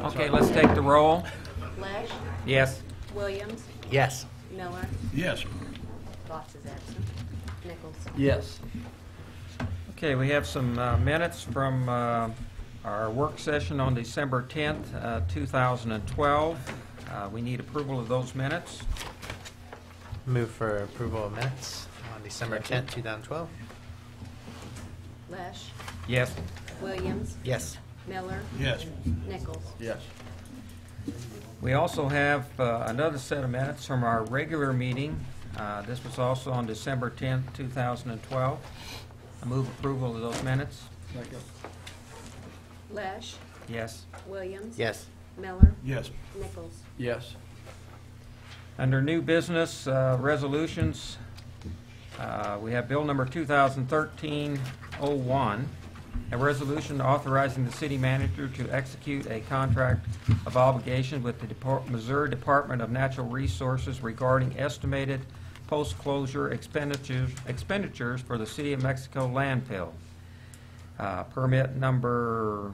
Okay, let's take the roll. Lesh, Yes. Williams, Yes. Miller, Yes. Boss is absent, Nichols. Yes. Okay, we have some minutes from our work session on December 10th, 2012. We need approval of those minutes. Move for approval of minutes on December 10th, 2012. Lesh, Yes. Williams, Yes. Miller, Yes. Nichols. Yes. We also have another set of minutes from our regular meeting. This was also on December 10th, 2012. I move approval of those minutes. Lesh, Yes. Williams, Yes. Miller, Yes. Nichols. Yes. Under new business resolutions, we have bill number 2013-01, a resolution authorizing the city manager to execute a contract of obligation with the Missouri Department of Natural Resources regarding estimated post-closure expenditures for the City of Mexico landfill. Permit number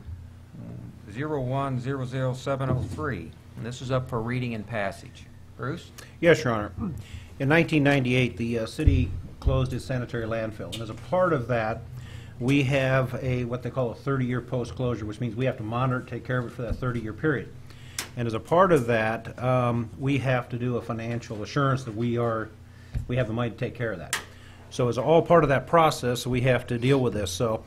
0100703. And this is up for reading and passage. Bruce? Yes, Your Honor. In 1998, the city closed its sanitary landfill, and as a part of that, we have what they call a 30-year post-closure, which means we have to monitor it, take care of it for that 30-year period. And as a part of that, we have to do a financial assurance that we have the money to take care of that. So as all part of that process, we have to deal with this. So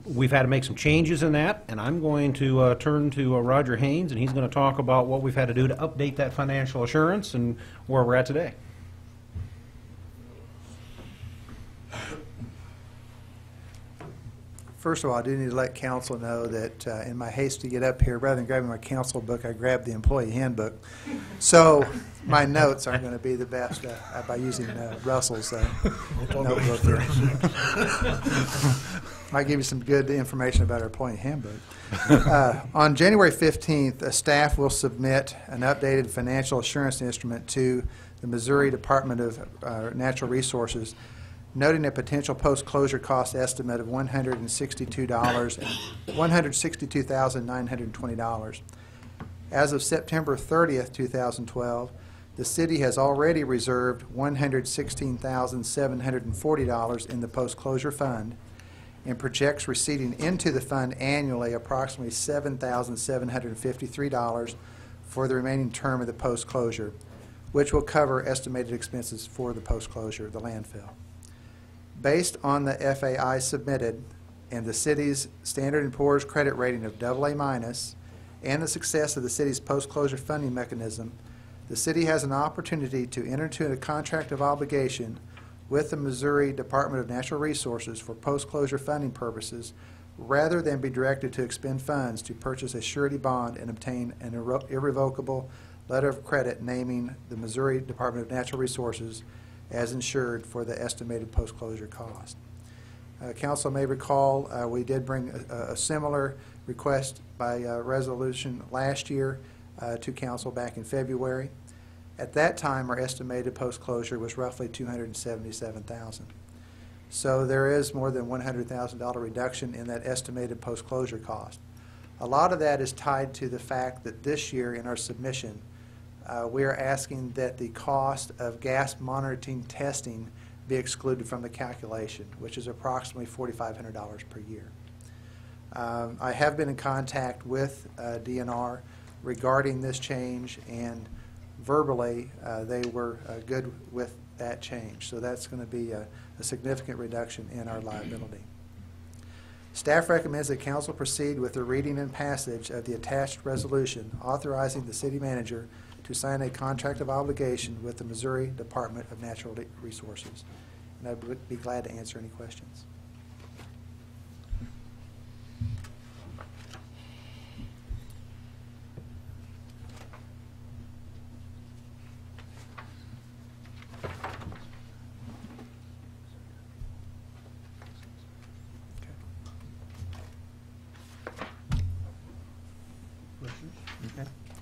we've had to make some changes in that, and I'm going to turn to Roger Haynes, and he's going to talk about what we've had to do to update that financial assurance and where we're at today. First of all, I do need to let council know that in my haste to get up here, rather than grabbing my council book, I grabbed the employee handbook. So my notes aren't going to be the best by using Russell's notebook here. Might give you some good information about our employee handbook. On January 15th, staff will submit an updated financial assurance instrument to the Missouri Department of Natural Resources, noting a potential post-closure cost estimate of $162,920. As of September 30th, 2012, the city has already reserved $116,740 in the post-closure fund and projects receiving into the fund annually approximately $7,753 for the remaining term of the post-closure, which will cover estimated expenses for the post-closure of the landfill. Based on the FAI submitted and the city's Standard & Poor's credit rating of AA- and the success of the city's post-closure funding mechanism, the city has an opportunity to enter into a contract of obligation with the Missouri Department of Natural Resources for post-closure funding purposes rather than be directed to expend funds to purchase a surety bond and obtain an irrevocable letter of credit naming the Missouri Department of Natural Resources as insured for the estimated post-closure cost. Council may recall we did bring a similar request by resolution last year to Council back in February. At that time, our estimated post-closure was roughly $277,000. So there is more than $100,000 reduction in that estimated post-closure cost. A lot of that is tied to the fact that this year in our submission, we are asking that the cost of gas monitoring testing be excluded from the calculation, which is approximately $4,500 per year. I have been in contact with DNR regarding this change, and verbally they were good with that change. So that's going to be a significant reduction in our liability. Staff recommends that Council proceed with the reading and passage of the attached resolution authorizing the city manager to sign a contract of obligation with the Missouri Department of Natural Resources. And I would be glad to answer any questions.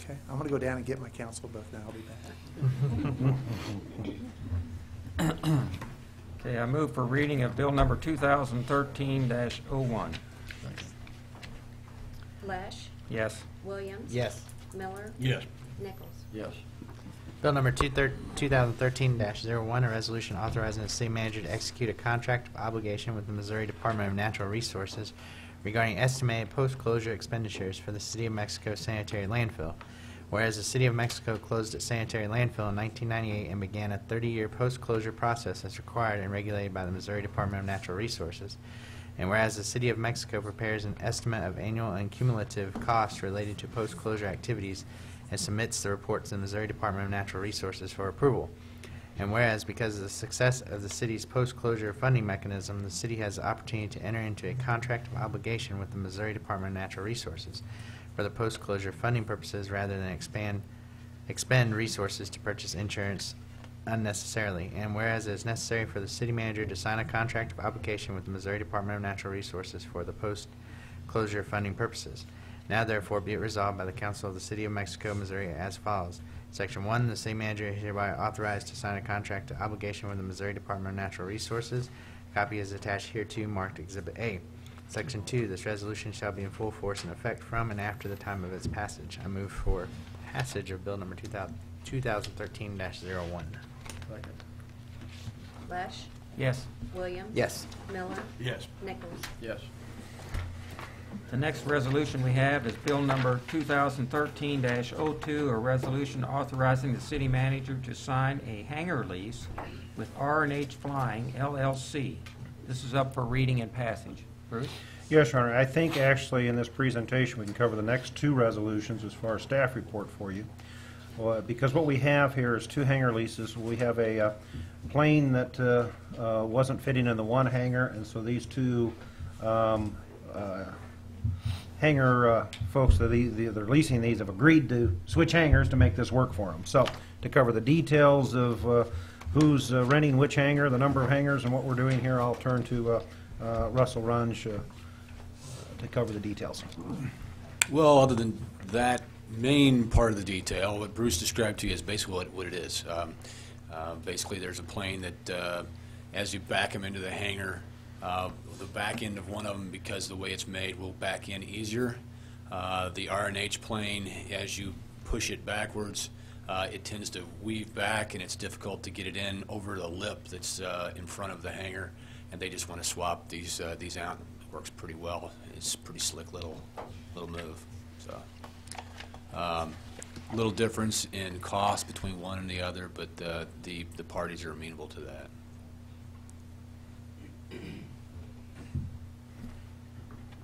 Okay, I'm going to go down and get my council book now. I'll be back. Okay, I move for reading of bill number 2013-01. Lesh, Yes. Williams. Yes. Miller, Yes. Nichols. Yes. Bill number 2013-01, a resolution authorizing the city manager to execute a contract of obligation with the Missouri Department of Natural Resources regarding estimated post-closure expenditures for the City of Mexico sanitary landfill. Whereas the City of Mexico closed its sanitary landfill in 1998 and began a 30-year post-closure process as required and regulated by the Missouri Department of Natural Resources. And whereas the City of Mexico prepares an estimate of annual and cumulative costs related to post-closure activities and submits the report to the Missouri Department of Natural Resources for approval. And whereas because of the success of the city's post-closure funding mechanism, the city has the opportunity to enter into a contract of obligation with the Missouri Department of Natural Resources for the post-closure funding purposes rather than expend resources to purchase insurance unnecessarily. And whereas it is necessary for the city manager to sign a contract of obligation with the Missouri Department of Natural Resources for the post-closure funding purposes. Now therefore be it resolved by the Council of the City of Mexico, Missouri as follows. Section 1, the city manager is hereby authorized to sign a contract of obligation with the Missouri Department of Natural Resources. Copy is attached hereto marked Exhibit A. Section 2, this resolution shall be in full force and effect from and after the time of its passage. I move for passage of Bill number 2013-01. Second. Lesh, Yes. Williams. Yes. Miller, Yes. Nichols. Yes. The next resolution we have is Bill number 2013-02, a resolution authorizing the city manager to sign a hangar lease with R&H Flying LLC. This is up for reading and passage. Bruce? Yes, Your Honor. I think actually in this presentation we can cover the next two resolutions as far as staff report for you. Well, because what we have here is two hangar leases. We have a plane that wasn't fitting in the one hangar, and so these two hangar folks that they're leasing these have agreed to switch hangars to make this work for them. So to cover the details of who's renting which hangar, the number of hangars, and what we're doing here, I'll turn to Russell Runge to cover the details. Well, other than that main part of the detail, what Bruce described to you is basically what it is. Basically, there's a plane that as you back them into the hangar, the back end of one of them, because the way it's made, will back in easier. The R&H plane, as you push it backwards, it tends to weave back, and it's difficult to get it in over the lip that's in front of the hangar, and they just want to swap these out. It works pretty well. It's a pretty slick little move. So, little difference in cost between one and the other, but the parties are amenable to that.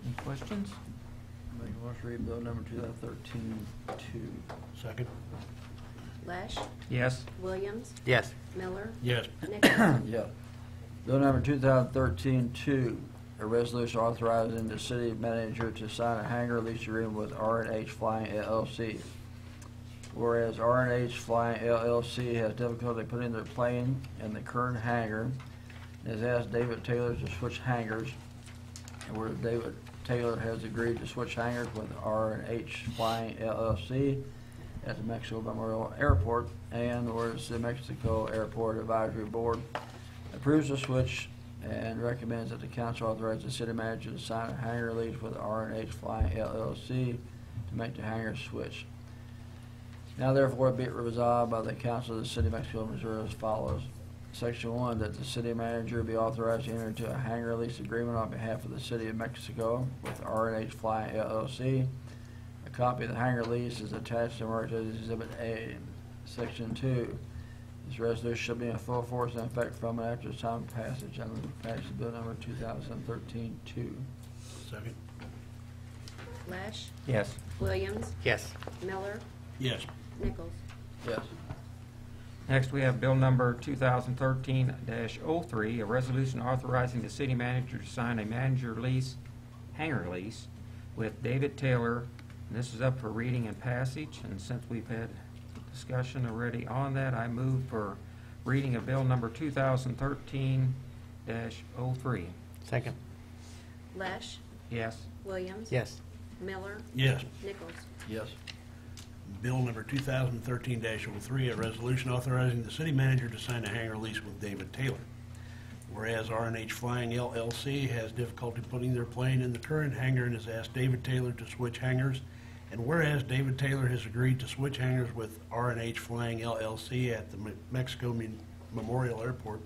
Any questions? Make a motion to read bill number 2013-2. Second. Lesh, Yes. Williams, Yes. Miller, Yes. Nichols. Yeah. Bill number 2013-2, a resolution authorizing the city manager to sign a hangar lease agreement with R&H Flying LLC. Whereas R&H Flying LLC has difficulty putting their plane in the current hangar and has asked David Taylor to switch hangars, and where David Taylor has agreed to switch hangars with R&H Flying LLC at the Mexico Memorial Airport, and whereas the Mexico Airport Advisory Board approves the switch and recommends that the council authorize the city manager to sign a hangar lease with R&H Flying LLC to make the hangar switch. Now therefore be it resolved by the council of the city of Mexico, Missouri as follows. Section 1, that the city manager be authorized to enter into a hangar lease agreement on behalf of the city of Mexico with R&H Flying LLC. A copy of the hangar lease is attached and marked as Exhibit A. Section 2, this resolution shall be in full force and effect from and after the time of passage. I move to pass bill number 2013-2. Second. Lesh, Yes. Williams, Yes. Miller, Yes. Nichols. Yes. Next, we have Bill number 2013-03, a resolution authorizing the city manager to sign a hangar lease with David Taylor. And this is up for reading and passage, and since we've had discussion already on that, I move for reading of Bill number 2013-03. Second. Lesh, Yes. Williams. Yes. Miller, Yes. Nichols. Yes. Bill number 2013-03, a resolution authorizing the city manager to sign a hangar lease with David Taylor. Whereas R&H Flying LLC has difficulty putting their plane in the current hangar and has asked David Taylor to switch hangars. And whereas David Taylor has agreed to switch hangars with R&H Flying LLC at the Mexico Memorial Airport.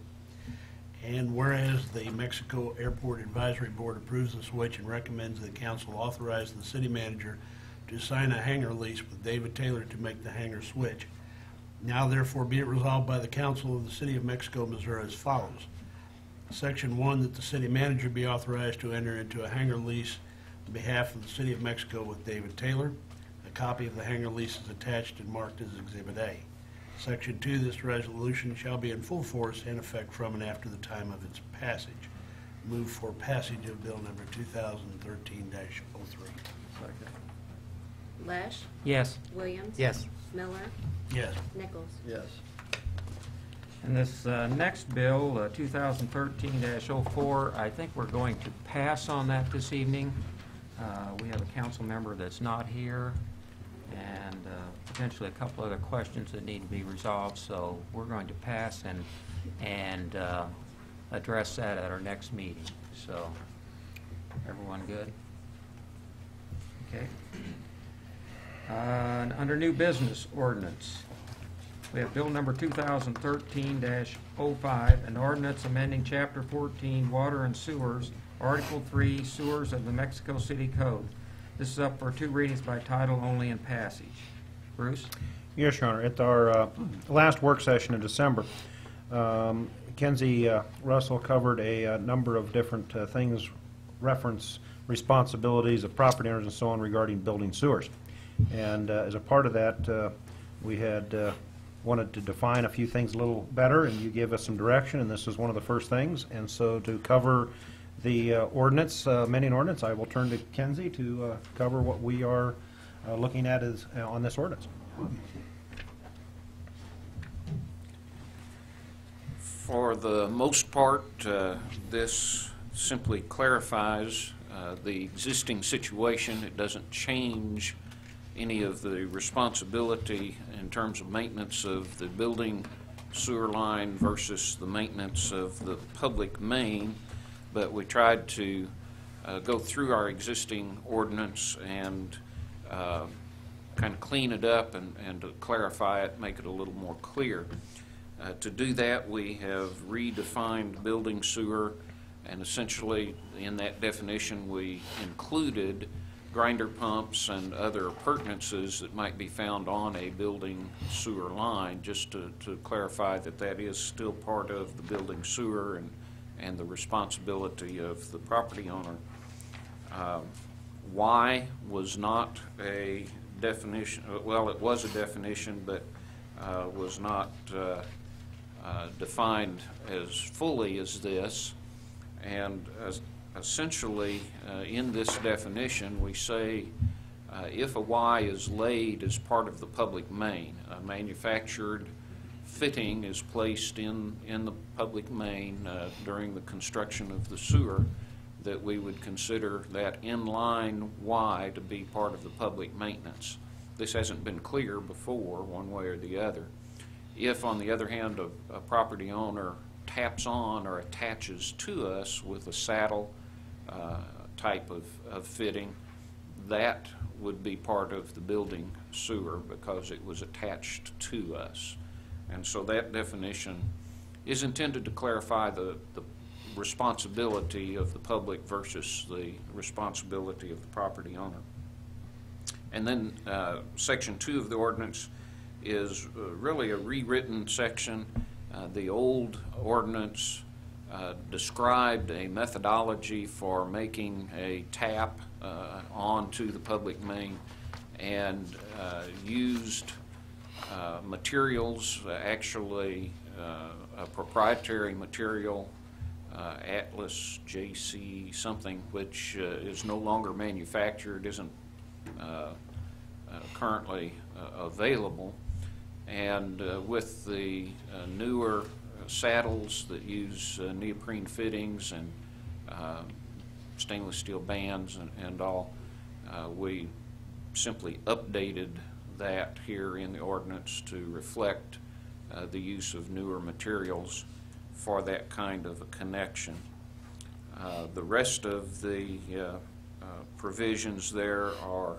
And whereas the Mexico Airport Advisory Board approves the switch and recommends the council authorize the city manager to sign a hangar lease with David Taylor to make the hangar switch. Now therefore be it resolved by the council of the city of Mexico, Missouri as follows. Section 1, that the city manager be authorized to enter into a hangar lease on behalf of the city of Mexico with David Taylor. A copy of the hangar lease is attached and marked as Exhibit A. Section 2, this resolution shall be in full force and effect from and after the time of its passage. Move for passage of bill number 2013-03. Second. Lesh, Yes. Williams. Yes. Miller, Yes. Nichols. Yes. And this next bill, 2013-04, I think we're going to pass on that this evening. We have a council member that's not here, and potentially a couple other questions that need to be resolved, so we're going to pass and address that at our next meeting. So, everyone good? Okay. Under new business ordinance, we have bill number 2013-05, an ordinance amending Chapter 14, Water and Sewers, Article 3, Sewers of the Mexico City Code. This is up for 2 readings by title only and passage. Bruce? Yes, Your Honor. At our last work session in December, Kenzie Russell covered a number of different things, reference responsibilities of property owners and so on regarding building sewers. And as a part of that, we had wanted to define a few things a little better, and you gave us some direction, and this is one of the first things. And so to cover the ordinance, amending ordinance, I will turn to Kenzie to cover what we are looking at is on this ordinance. For the most part, this simply clarifies the existing situation. It doesn't change any of the responsibility in terms of maintenance of the building sewer line versus the maintenance of the public main, but we tried to go through our existing ordinance and kind of clean it up and to clarify it, make it a little more clear. To do that, we have redefined building sewer, and essentially in that definition we included grinder pumps and other appurtenances that might be found on a building sewer line, just to clarify that that is still part of the building sewer and the responsibility of the property owner. Why was not a definition, well, it was a definition, but was not defined as fully as this. And essentially, in this definition, we say if a Y is laid as part of the public main, a manufactured fitting is placed in the public main during the construction of the sewer, that we would consider that inline Y to be part of the public maintenance. This hasn't been clear before, one way or the other. If, on the other hand, a property owner taps on or attaches to us with a saddle type of fitting, that would be part of the building sewer because it was attached to us. And so that definition is intended to clarify the responsibility of the public versus the responsibility of the property owner. And then Section 2 of the ordinance is really a rewritten section. The old ordinance described a methodology for making a tap onto the public main and used materials, actually a proprietary material, Atlas JC something, which is no longer manufactured, isn't currently available. And with the newer saddles that use neoprene fittings and stainless steel bands and all, we simply updated that here in the ordinance to reflect the use of newer materials for that kind of a connection. The rest of the provisions there are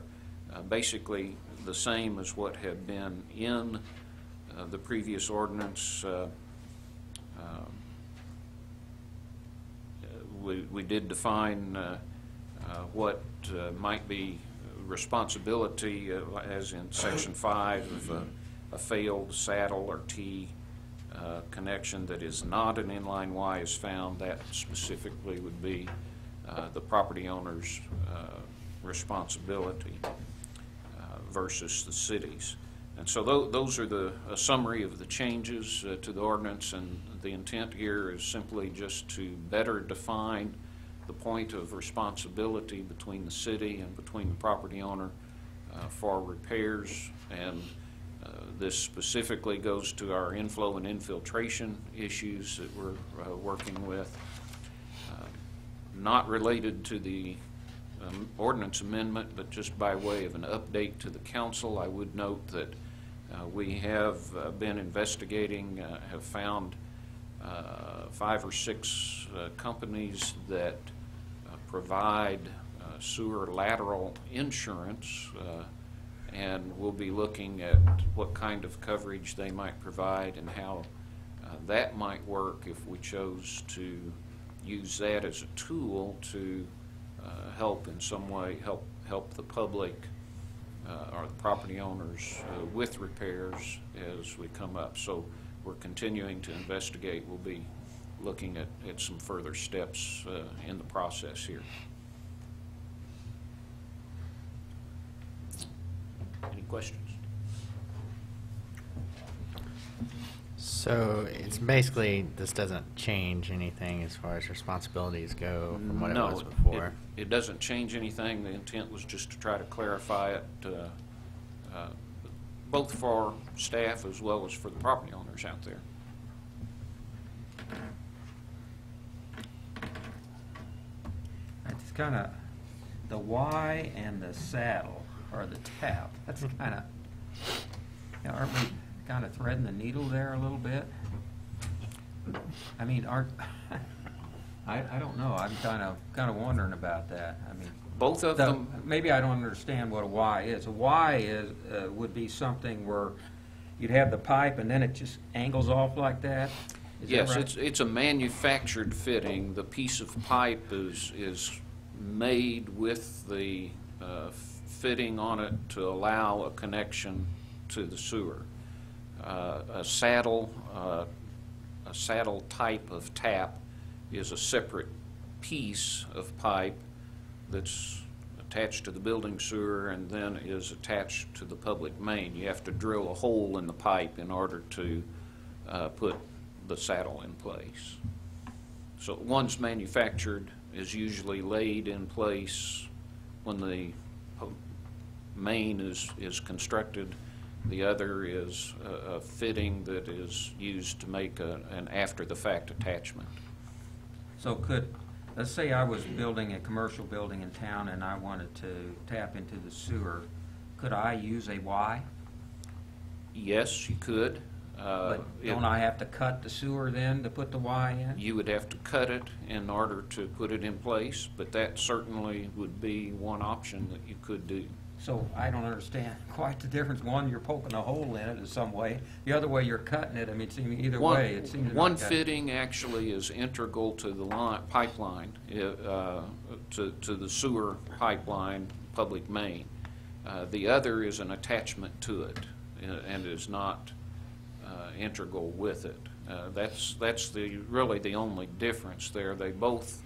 basically the same as what had been in the previous ordinance. We did define what might be responsibility, as in Section 5 of a failed saddle or T connection that is not an inline Y is found. That specifically would be the property owner's responsibility versus the city's. And so those are a summary of the changes to the ordinance, and the intent here is simply just to better define the point of responsibility between the city and between the property owner for repairs. And this specifically goes to our inflow and infiltration issues that we're working with. Not related to the ordinance amendment, but just by way of an update to the council, I would note that we have been investigating, have found 5 or 6 companies that provide sewer lateral insurance, and we'll be looking at what kind of coverage they might provide and how that might work if we chose to use that as a tool to help in some way, help the public or the property owners with repairs as we come up. So we're continuing to investigate. We'll be looking at some further steps in the process here. Any questions? So it's basically, this doesn't change anything as far as responsibilities go from what it was before? It doesn't change anything. The intent was just to try to clarify it, both for staff as well as for the property owners out there. It's kind of the Y and the saddle, or the tap. That's kind of, aren't we kind of threading the needle there a little bit? I mean, I don't know. I'm kind of wondering about that. I mean, Both of them. Maybe I don't understand what a Y is. A Y is would be something where you'd have the pipe and then it just angles off like that. Is that Yes, right? it's a manufactured fitting. The piece of pipe is made with the fitting on it to allow a connection to the sewer. A saddle type of tap is a separate piece of pipe that's attached to the building sewer and then is attached to the public main. You have to drill a hole in the pipe in order to put the saddle in place. So one's manufactured, is usually laid in place when the main is constructed. The other is a fitting that is used to make an after-the-fact attachment. So let's say I was building a commercial building in town and I wanted to tap into the sewer. Could I use a Y? Yes, you could. But don't I have to cut the sewer then to put the Y in? You would have to cut it in order to put it in place, but that certainly would be one option that you could do. So I don't understand quite the difference. One, you're poking a hole in it in some way. The other way, you're cutting it. I mean, either way, it seems One like that. fitting actually is integral to the pipeline, to the sewer pipeline, public main. The other is an attachment to it and is not integral with it. That's really the only difference there. They both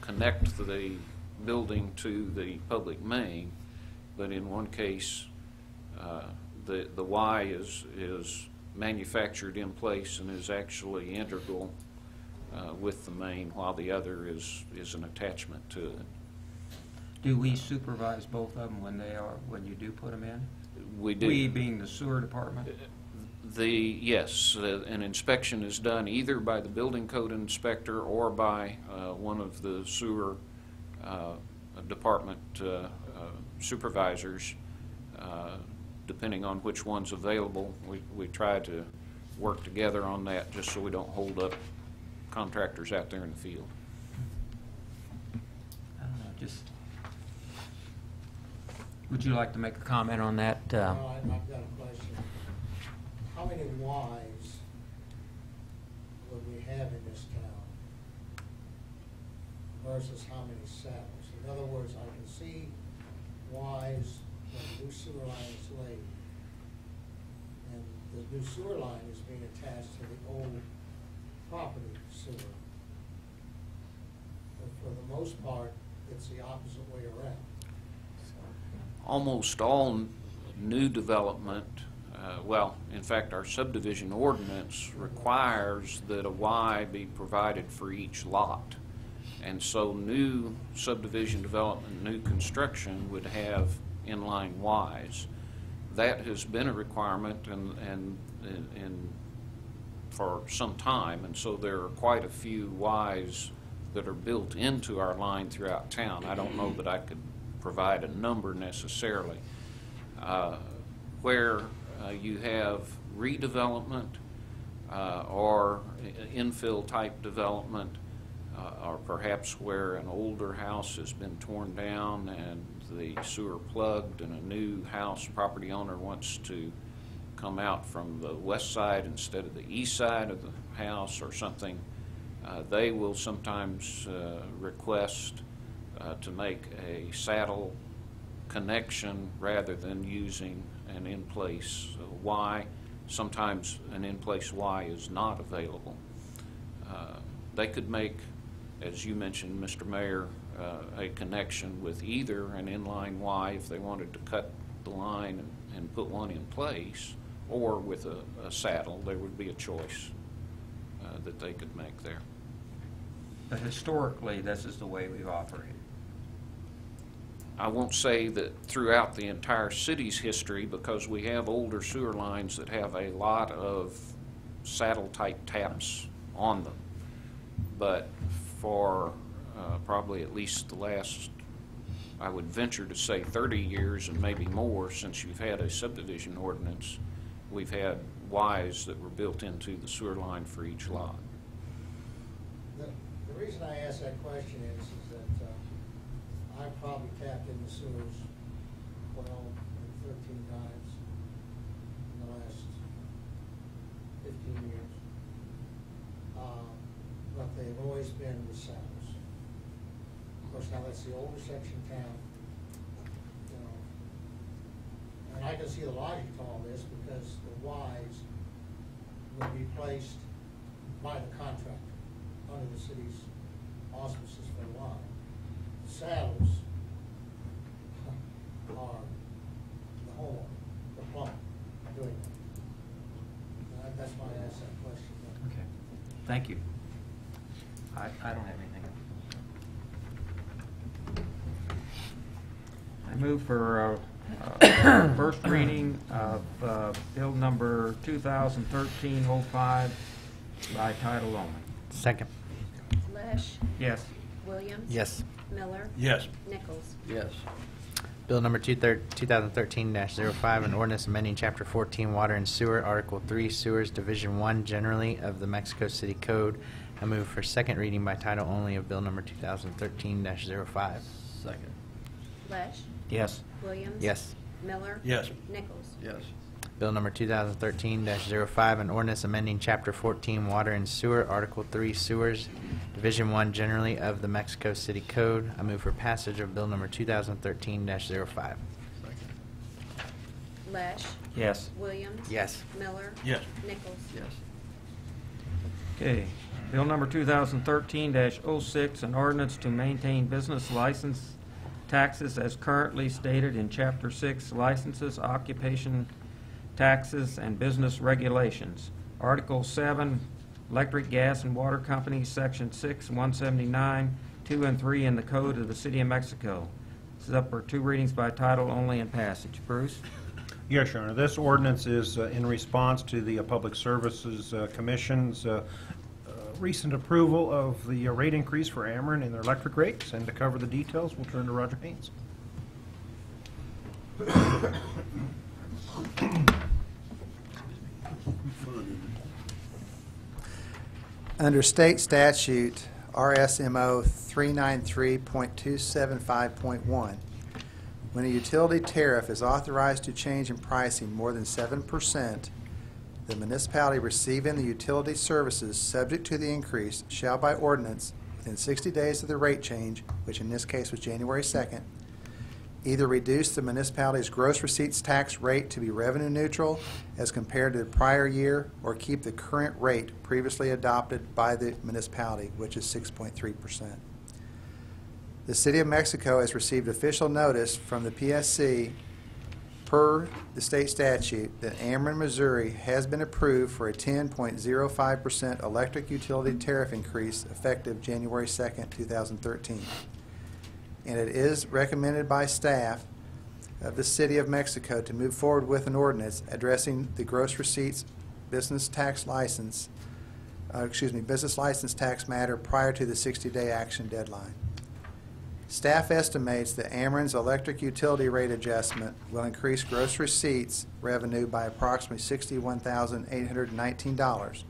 connect the building to the public main, but in one case, the Y is manufactured in place and is actually integral with the main, while the other is an attachment to it. Do we supervise both of them when you do put them in? We do. We being the sewer department? Yes, an inspection is done either by the building code inspector or by one of the sewer department supervisors, depending on which one's available. We try to work together on that just so we don't hold up contractors out there in the field. I don't know, just, would you like to make a comment on that? Well, I've got a question. How many Ys would we have in this town versus how many saddles? In other words, I can see Ys when the new sewer line is laid. And the new sewer line is being attached to the old property sewer. But for the most part, it's the opposite way around. Almost all new development, well, in fact, our subdivision ordinance requires that a Y be provided for each lot. And so new subdivision development, new construction would have inline Ys. That has been a requirement and for some time, and so there are quite a few Ys that are built into our line throughout town. I don't know that I could provide a number necessarily. Where you have redevelopment or infill type development, or perhaps where an older house has been torn down and the sewer plugged and a new house property owner wants to come out from the west side instead of the east side of the house or something, they will sometimes request to make a saddle connection rather than using an in-place Y. Sometimes an in-place Y is not available. They could make, as you mentioned, Mr. Mayor, a connection with either an inline Y if they wanted to cut the line and put one in place, or with a saddle. There would be a choice that they could make there. But historically, this is the way we've operated. I won't say that throughout the entire city's history, because we have older sewer lines that have a lot of saddle-type taps on them. But for probably at least the last, I would venture to say 30 years and maybe more since you've had a subdivision ordinance, we've had Ys that were built into the sewer line for each lot. The reason I ask that question is that I've probably tapped in the sewers 12 or 13 times in the last 15 years. But they've always been the saddles. Of course, now that's the older section of town, you know. And I can see the logic to all this because the Ys would be placed by the contractor under the city's auspices for the line. The saddles are the homeowner, the plumber, doing that. That's why I asked that question. Okay. Thank you. I don't have anything else. I move for first reading of bill number 2013-05 by title only. Second. Lesh, Yes. Williams. Yes. Miller, Yes. Nichols. Yes. Bill number 2013-05, an ordinance amending Chapter 14 Water and Sewer, Article 3 Sewers, Division 1 generally of the Mexico City Code. I move for second reading by title only of bill number 2013-05. Second. Lesh, Yes. Williams. Yes. Miller. Yes. Nichols. Yes. Bill number 2013-05, an ordinance amending Chapter 14 Water and Sewer, Article 3 Sewers, Division 1 generally of the Mexico City Code. I move for passage of bill number 2013-05. Lesh, Yes. Williams. Yes. Miller. Yes. Nichols. Yes. Okay. Bill number 2013-06, an ordinance to maintain business license taxes as currently stated in Chapter 6 Licenses, Occupation Taxes, and Business Regulations. Article 7, Electric, Gas, and Water Companies, Section 6, 179, 2 and 3 in the Code of the City of Mexico. This is up for two readings by title only and passage. Bruce? Yes, Your Honor. This ordinance is in response to the Public Services Commission's recent approval of the rate increase for Ameren in their electric rates. And to cover the details, we'll turn to Roger Haynes. Under state statute, RSMO 393.275.1, when a utility tariff is authorized to change in pricing more than 7%, the municipality receiving the utility services subject to the increase shall by ordinance, within 60 days of the rate change, which in this case was January 2nd, either reduce the municipality's gross receipts tax rate to be revenue neutral as compared to the prior year, or keep the current rate previously adopted by the municipality, which is 6.3%. The City of Mexico has received official notice from the PSC per the state statute that Ameren, Missouri has been approved for a 10.05% electric utility tariff increase effective January 2nd, 2013. And it is recommended by staff of the City of Mexico to move forward with an ordinance addressing the gross receipts business license tax matter prior to the 60-day action deadline. Staff estimates that Ameren's electric utility rate adjustment will increase gross receipts revenue by approximately $61,819,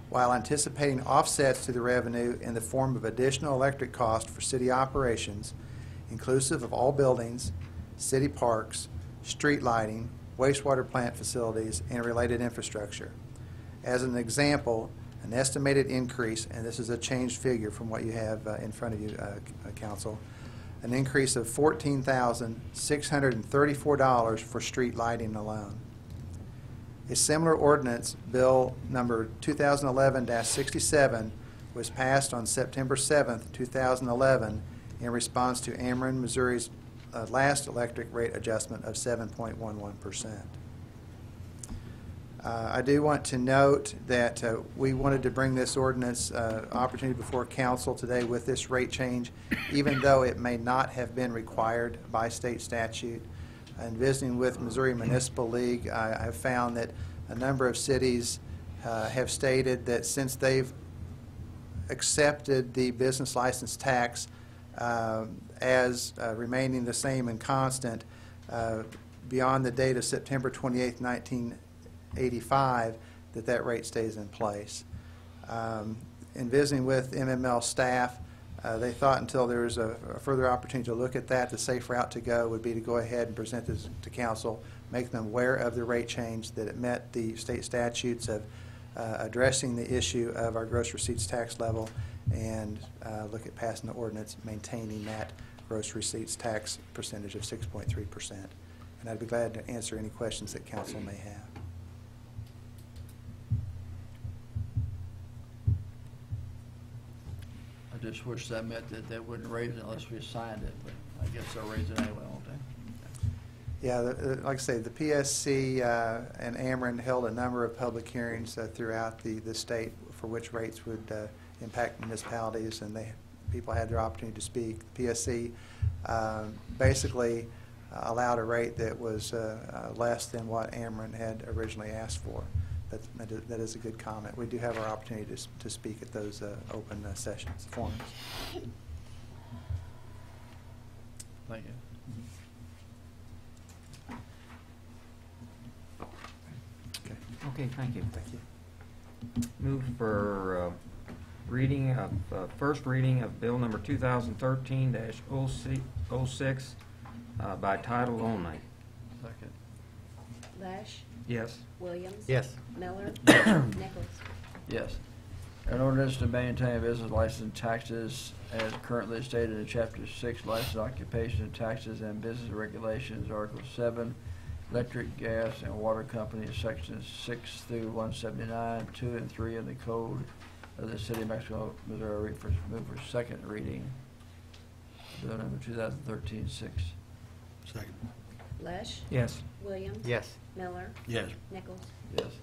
while anticipating offsets to the revenue in the form of additional electric cost for city operations, inclusive of all buildings, city parks, street lighting, wastewater plant facilities, and related infrastructure. As an example, an estimated increase, and this is a changed figure from what you have in front of you, Council, an increase of $14,634 for street lighting alone. A similar ordinance, Bill number 2011-67, was passed on September 7th, 2011, in response to Ameren, Missouri's last electric rate adjustment of 7.11%. I do want to note that we wanted to bring this ordinance opportunity before council today with this rate change, even though it may not have been required by state statute. In visiting with Missouri Municipal League, I have found that a number of cities have stated that since they've accepted the business license tax as remaining the same and constant beyond the date of September 28, 1985, that rate stays in place. In visiting with MML staff, they thought until there was a further opportunity to look at that, the safe route to go would be to go ahead and present this to council, make them aware of the rate change, that it met the state statutes of addressing the issue of our gross receipts tax level, and look at passing the ordinance maintaining that gross receipts tax percentage of 6.3%. And I'd be glad to answer any questions that council may have. I just wish that meant that they wouldn't raise it unless we signed it, but I guess they'll raise it anyway, won't they? Yeah, like I say, the PSC and Ameren held a number of public hearings throughout the state for which rates would impact municipalities, and people had their opportunity to speak. The PSC basically allowed a rate that was less than what Ameren had originally asked for. That is a good comment. We do have our opportunity to speak at those open sessions, forums. Thank you. Okay, thank you. Thank you. Move for reading of, first reading of Bill number 2013-06 by title only. Second. Lesh, Yes. Williams. Yes. Miller, Nichols. Yes. An ordinance to maintain business license taxes as currently stated in Chapter 6, License, Occupation, Taxes, and Business Regulations, Article 7, Electric, Gas, and Water Company, Sections 6 through 179, 2 and 3 in the Code of the City of Mexico, Missouri. Move for second reading. Bill number 2013-6. Second. Lesh, Yes. Williams. Yes. Miller, Yes. Nichols. Yes.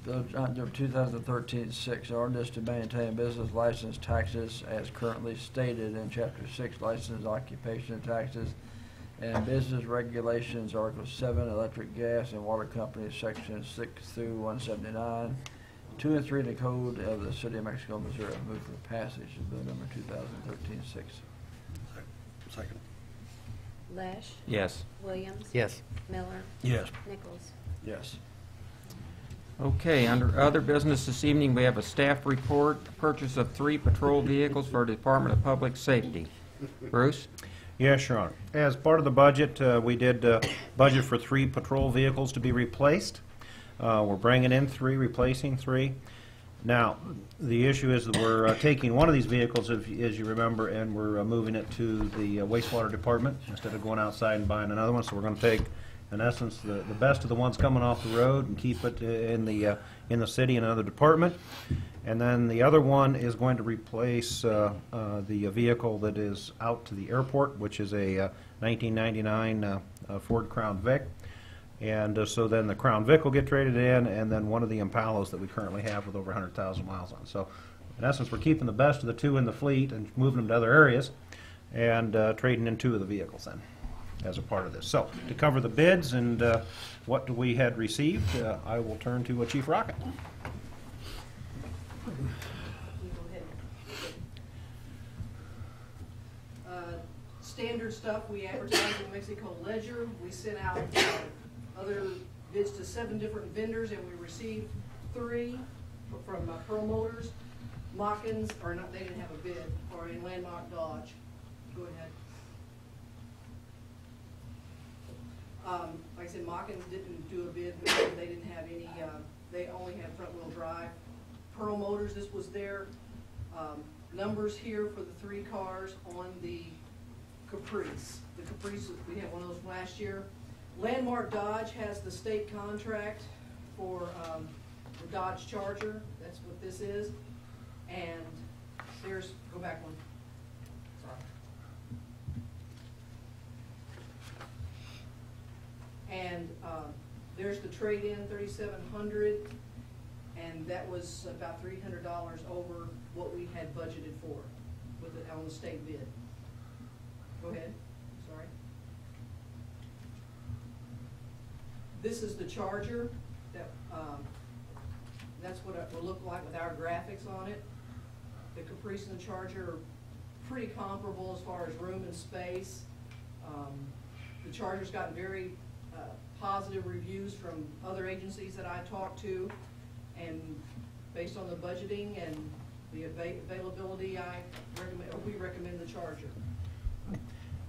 Bill number 2013-6, ordinance to maintain business license taxes as currently stated in Chapter 6, License, Occupation, Taxes, and Business Regulations, Article 7, Electric, Gas, and Water Company, Sections 6 through 179, 2 and 3 in the Code of the City of Mexico, Missouri. Move for passage of bill number 2013-6. Second. Lesh, Yes. Williams. Yes. Miller, Yes. Nichols. Yes. Okay, under other business this evening, we have a staff report, purchase of 3 patrol vehicles for the Department of Public Safety. Bruce? Yes, Your Honor. As part of the budget, we did budget for 3 patrol vehicles to be replaced. We're bringing in 3, replacing 3. Now, the issue is that we're taking one of these vehicles, as you remember, and we're moving it to the wastewater department instead of going outside and buying another one. So we're going to take, in essence, the best of the ones coming off the road and keep it in the city in another department. And then the other one is going to replace the vehicle that is out to the airport, which is a 1999 Ford Crown Vic. And so then the Crown Vic will get traded in, and then one of the Impalas that we currently have with over 100,000 miles on. So in essence, we're keeping the best of the 2 in the fleet and moving them to other areas and trading in 2 of the vehicles then as a part of this. So to cover the bids and what we had received, I will turn to Chief Rocket. Standard stuff, we advertised in Mexico Ledger. We sent out other bids to 7 different vendors, and we received 3 from Pearl Motors, Mockins, or not, they didn't have a bid, or in Landmark Dodge. Go ahead. Like I said, Mockins didn't do a bid because they didn't have any, they only had front-wheel drive. Pearl Motors, this was their numbers here for the 3 cars on the Caprice. The Caprice, we had one of those from last year. Landmark Dodge has the state contract for the Dodge Charger. That's what this is. And there's, go back one. Sorry. And there's the trade-in, $3,700, and that was about $300 over what we had budgeted for with it on the state bid. Go ahead, sorry. This is the Charger, that, that's what it will look like with our graphics on it. The Caprice and the Charger are pretty comparable as far as room and space. The Charger's gotten very positive reviews from other agencies that I talked to, and based on the budgeting and the availability, we recommend the Charger.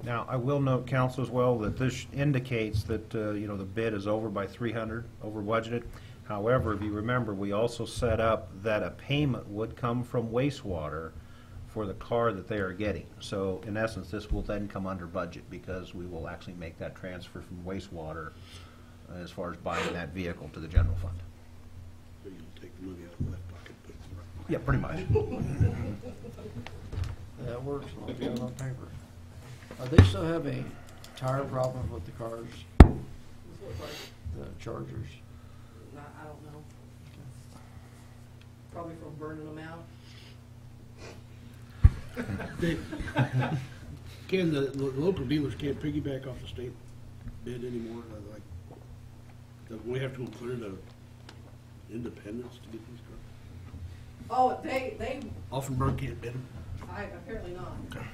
Now, I will note, council, as well, that this indicates that, you know, the bid is over by 300, over budgeted. However, if you remember, we also set up that a payment would come from wastewater for the car that they are getting. So, in essence, this will then come under budget because we will actually make that transfer from wastewater as far as buying that vehicle to the general fund. So you'll take the money out of that pocket, put it in the right. Yeah, pretty much. That works, I'll get it on paper. They still have a tire problem with the cars, the Chargers? I don't know. Probably from burning them out. Can the local dealers can't piggyback off the state bid anymore? Like, do we have to include the independents to get these cars? Oh, they, Offenburg can't bid them? apparently not. Okay.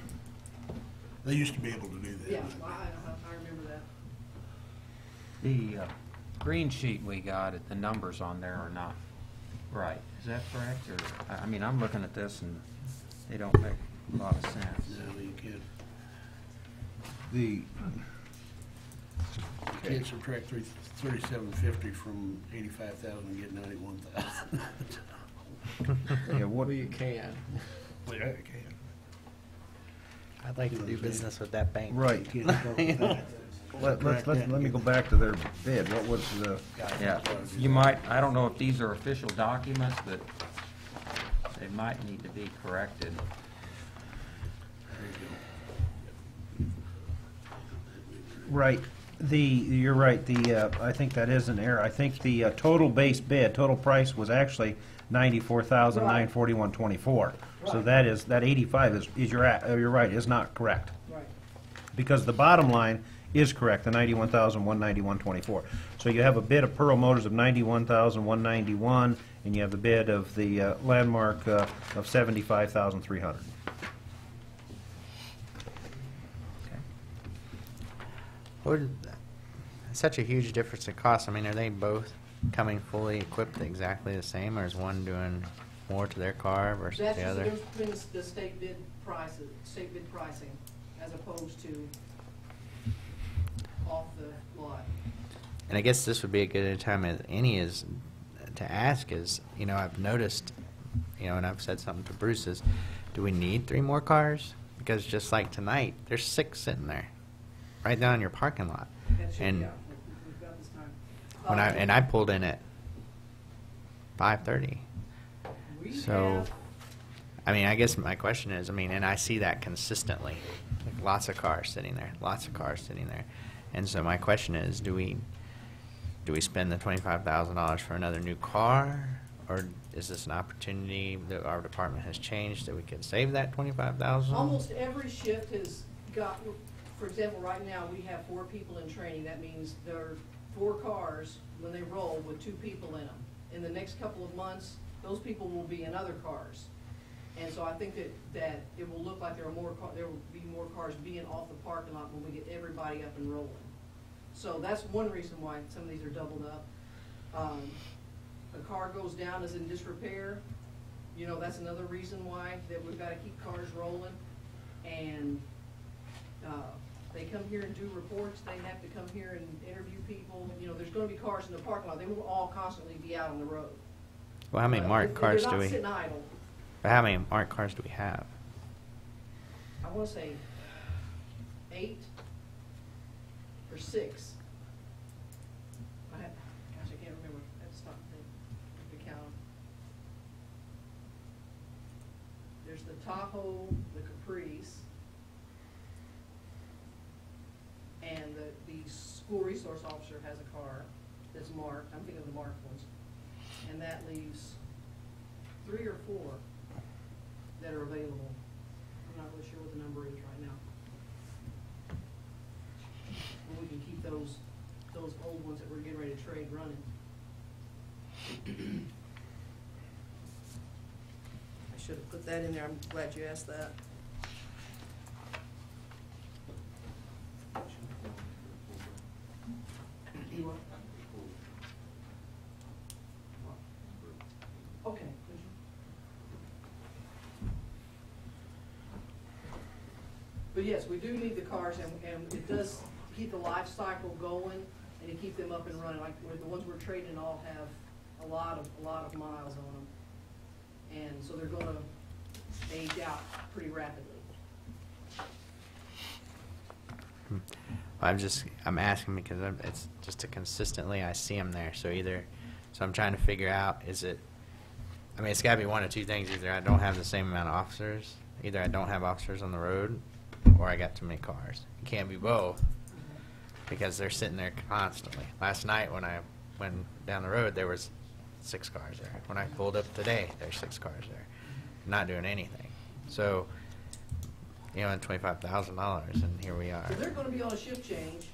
They used to be able to do that. Yeah, I remember that. The green sheet we got, the numbers on there are not right. Is that correct? Or, I mean, I'm looking at this and they don't make a lot of sense. No, you can't. The, You can't subtract 3750 from 85,000 and get 91,000. yeah, what do You can. Well, yeah, you can. I'd like to do business with that bank. Right. Let me go back to their bid. What was the, Yeah, you might, I don't know if these are official documents, but they might need to be corrected. right, you're right, I think that is an error. I think the total base bid, total price was actually $94,941.24. So that is, that 85 is you're right, is not correct. Right. Because the bottom line is correct, the $91,191.24. So you have a bid of Pearl Motors of $91,191, and you have the bid of the Landmark of $75,300. What would, such a huge difference in cost. I mean, are they both coming fully equipped exactly the same, or is one doing more to their car versus That's the just other? the difference between the state bid prices, state bid pricing, as opposed to off the lot. And I guess this would be a good time as any is to ask is, you know, I've noticed, you know, and I've said something to Bruce is, do we need 3 more cars? Because just like tonight, there's 6 sitting there, right down in your parking lot. That should, And yeah, we've got this time. when I pulled in at 5:30. We So, have, I mean, I guess my question is, I mean, and I see that consistently, like lots of cars sitting there, lots of cars sitting there. And so my question is, do we spend the $25,000 for another new car? Or is this an opportunity that our department has changed that we could save that $25,000? almost every shift has got, for example, right now, we have 4 people in training. That means there are 4 cars when they roll with 2 people in them. In the next couple of months, those people will be in other cars. And so I think that it will look like there will be more cars being off the parking lot when we get everybody up and rolling. So that's one reason why some of these are doubled up. A car goes down, is in disrepair, you know, that's another reason why that we've gotta keep cars rolling. And, they come here and do reports, they have to come here and interview people, you know, there's gonna be cars in the parking lot, they won't all constantly be out on the road. Well, how many But marked cars do They're we? not sitting idle. But how many marked cars do we have? I wanna say 8 or 6. Gosh, I can't remember, I have to stop and think, to count 'em. There's the Tahoe, the Caprice, and the school resource officer has a car that's marked, I'm thinking of the marked ones. And that leaves 3 or 4 that are available. I'm not really sure what the number is right now. And we can keep those old ones that we're getting ready to trade running. I should have put that in there, I'm glad you asked that. You what? Okay. But yes, we do need the cars, and it does keep the life cycle going, and to keep them up and running. Like, the ones we're trading all have a lot of miles on them. And so they're gonna age out pretty rapidly. I'm asking because it's just consistently I see them there. So I'm trying to figure out, I mean, it's gotta be one of 2 things. Either I don't have the same amount of officers, either I don't have officers on the road, or I got too many cars. It can't be both, because they're sitting there constantly. Last night when I went down the road, there was 6 cars there. When I pulled up today, there's 6 cars there, not doing anything. So, you know, and $25,000, and here we are. So they're gonna be on a shift change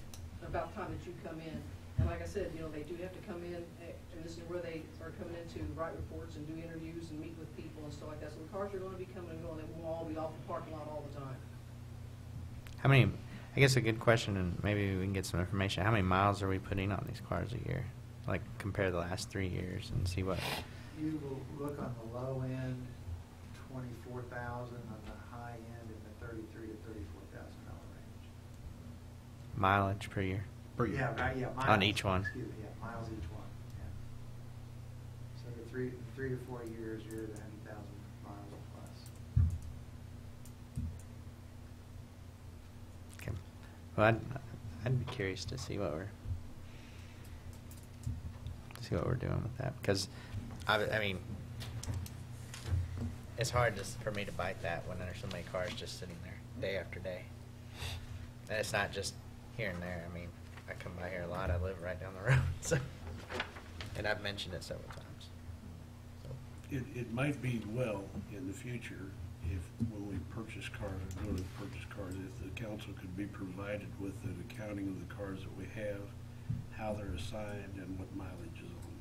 about the time that you come in. And like I said, you know, they do have to come in, and this is where they are coming in to write reports and do interviews and meet with people and stuff like that. So the cars are gonna be coming and going, they won't all be off the parking lot all the time. How many, I guess a good question, and maybe we can get some information, how many miles are we putting on these cars a year? Like, compare the last 3 years and see what, You will look on the low end, 24,000, on the high end, in the $33,000 to $34,000 range. mileage per year? Per year. Yeah, right, yeah. On miles, each one. Excuse me, yeah, miles each one, yeah. So the 3 to 4 years, you're at 100,000 miles plus. Okay. Well, I'd be curious to see what we're doing with that, because I mean, it's hard for me to bite that when there's so many cars just sitting there day after day. And it's not just here and there. I mean, I come by here a lot. I live right down the road, so, and I've mentioned it several times. So, It might be well in the future if, when we purchase cars, or go to purchase cars, if the council could be provided with an accounting of the cars that we have, how they're assigned, and what mileage is on them.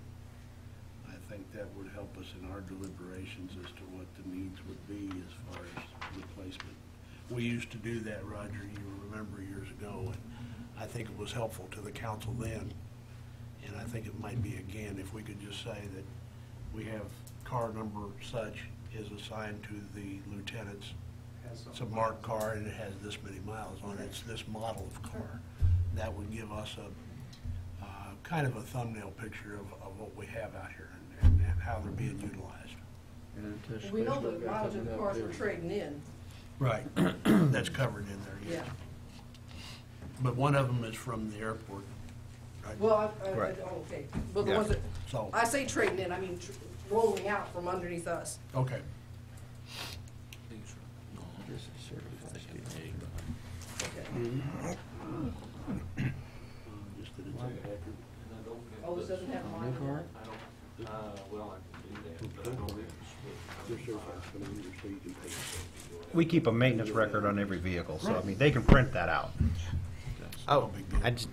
I think that would help us in our deliberations as to what the needs would be as far as replacement. We used to do that, Roger, you remember, years ago, and I think it was helpful to the council then. And I think it might be, again, if we could just say that we have car number such is assigned to the lieutenant's. It's a marked car and it has this many miles on it. It's this model of car. That would give us a kind of a thumbnail picture of what we have out here and how they're being utilized. In anticipation We know the of mileage of the that cars we're bill. trading in. Right. That's covered in there, yes. Yeah. But one of them is from the airport, right? Well, Right. okay. But the Yeah. ones that, So, I say trading in, I mean rolling out from underneath us. okay. This is certified state. Okay. Just that it's a- Oh, this doesn't have a line New car? Well, I can do that, but I don't have to switch. We keep a maintenance record on every vehicle, so I mean, they can print that out. Oh,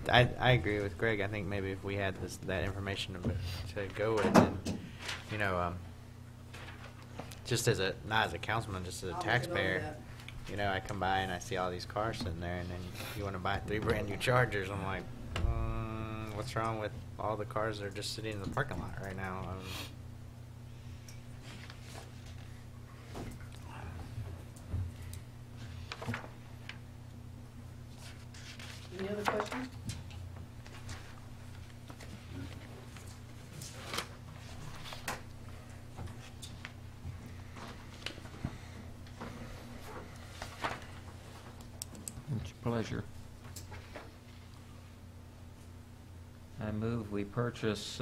I agree with Greg. I think maybe if we had that information to go with, and you know, just as not as a councilman, just as a I'll make a note of taxpayer, that. you know, I come by and I see all these cars sitting there, and then you want to buy 3 brand new Chargers. I'm like, what's wrong with all the cars that are just sitting in the parking lot right now? Any other questions? It's your pleasure. I move we purchase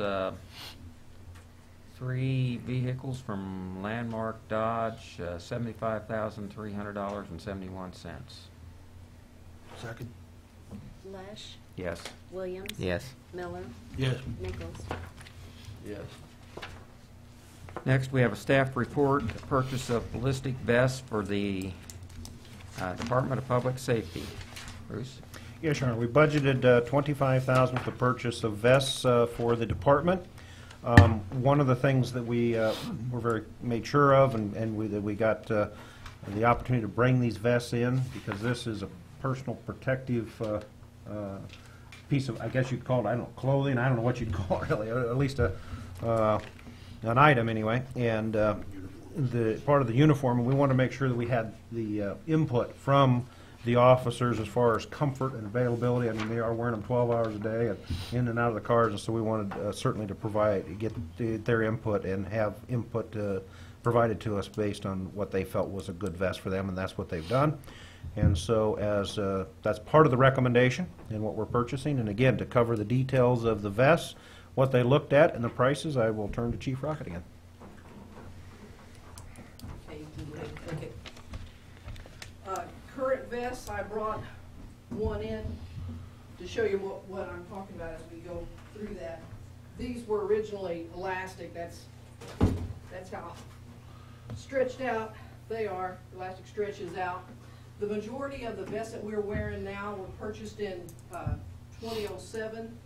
3 vehicles from Landmark Dodge, $75,300.71. Second? Lesh, Yes. Williams. Yes. Miller, Yes. Nichols. Yes. Next, we have a staff report, purchase of ballistic vests for the Department of Public Safety. Bruce? Yeah, Sharon, we budgeted $25,000 for the purchase of vests for the department. One of the things that we were very made sure of, and that we got the opportunity to bring these vests in, because this is a personal protective piece of, I guess you'd call it, I don't know, clothing, I don't know what you'd call it, really, at least an item anyway, and the part of the uniform, and we want to make sure that we had the input from the officers as far as comfort and availability. I mean, they are wearing them 12 hours a day and in and out of the cars, and so we wanted certainly to get their input and have input provided to us based on what they felt was a good vest for them, and that's what they've done. And so as that's part of the recommendation in what we're purchasing, and again, to cover the details of the vests, what they looked at, and the prices, I will turn to Chief Rocket again. Okay, you can go ahead and click it. Current vests, I brought one in to show you what I'm talking about as we go through that. These were originally elastic, that's how stretched out they are. Elastic stretches out. The majority of the vests that we're wearing now were purchased in 2007.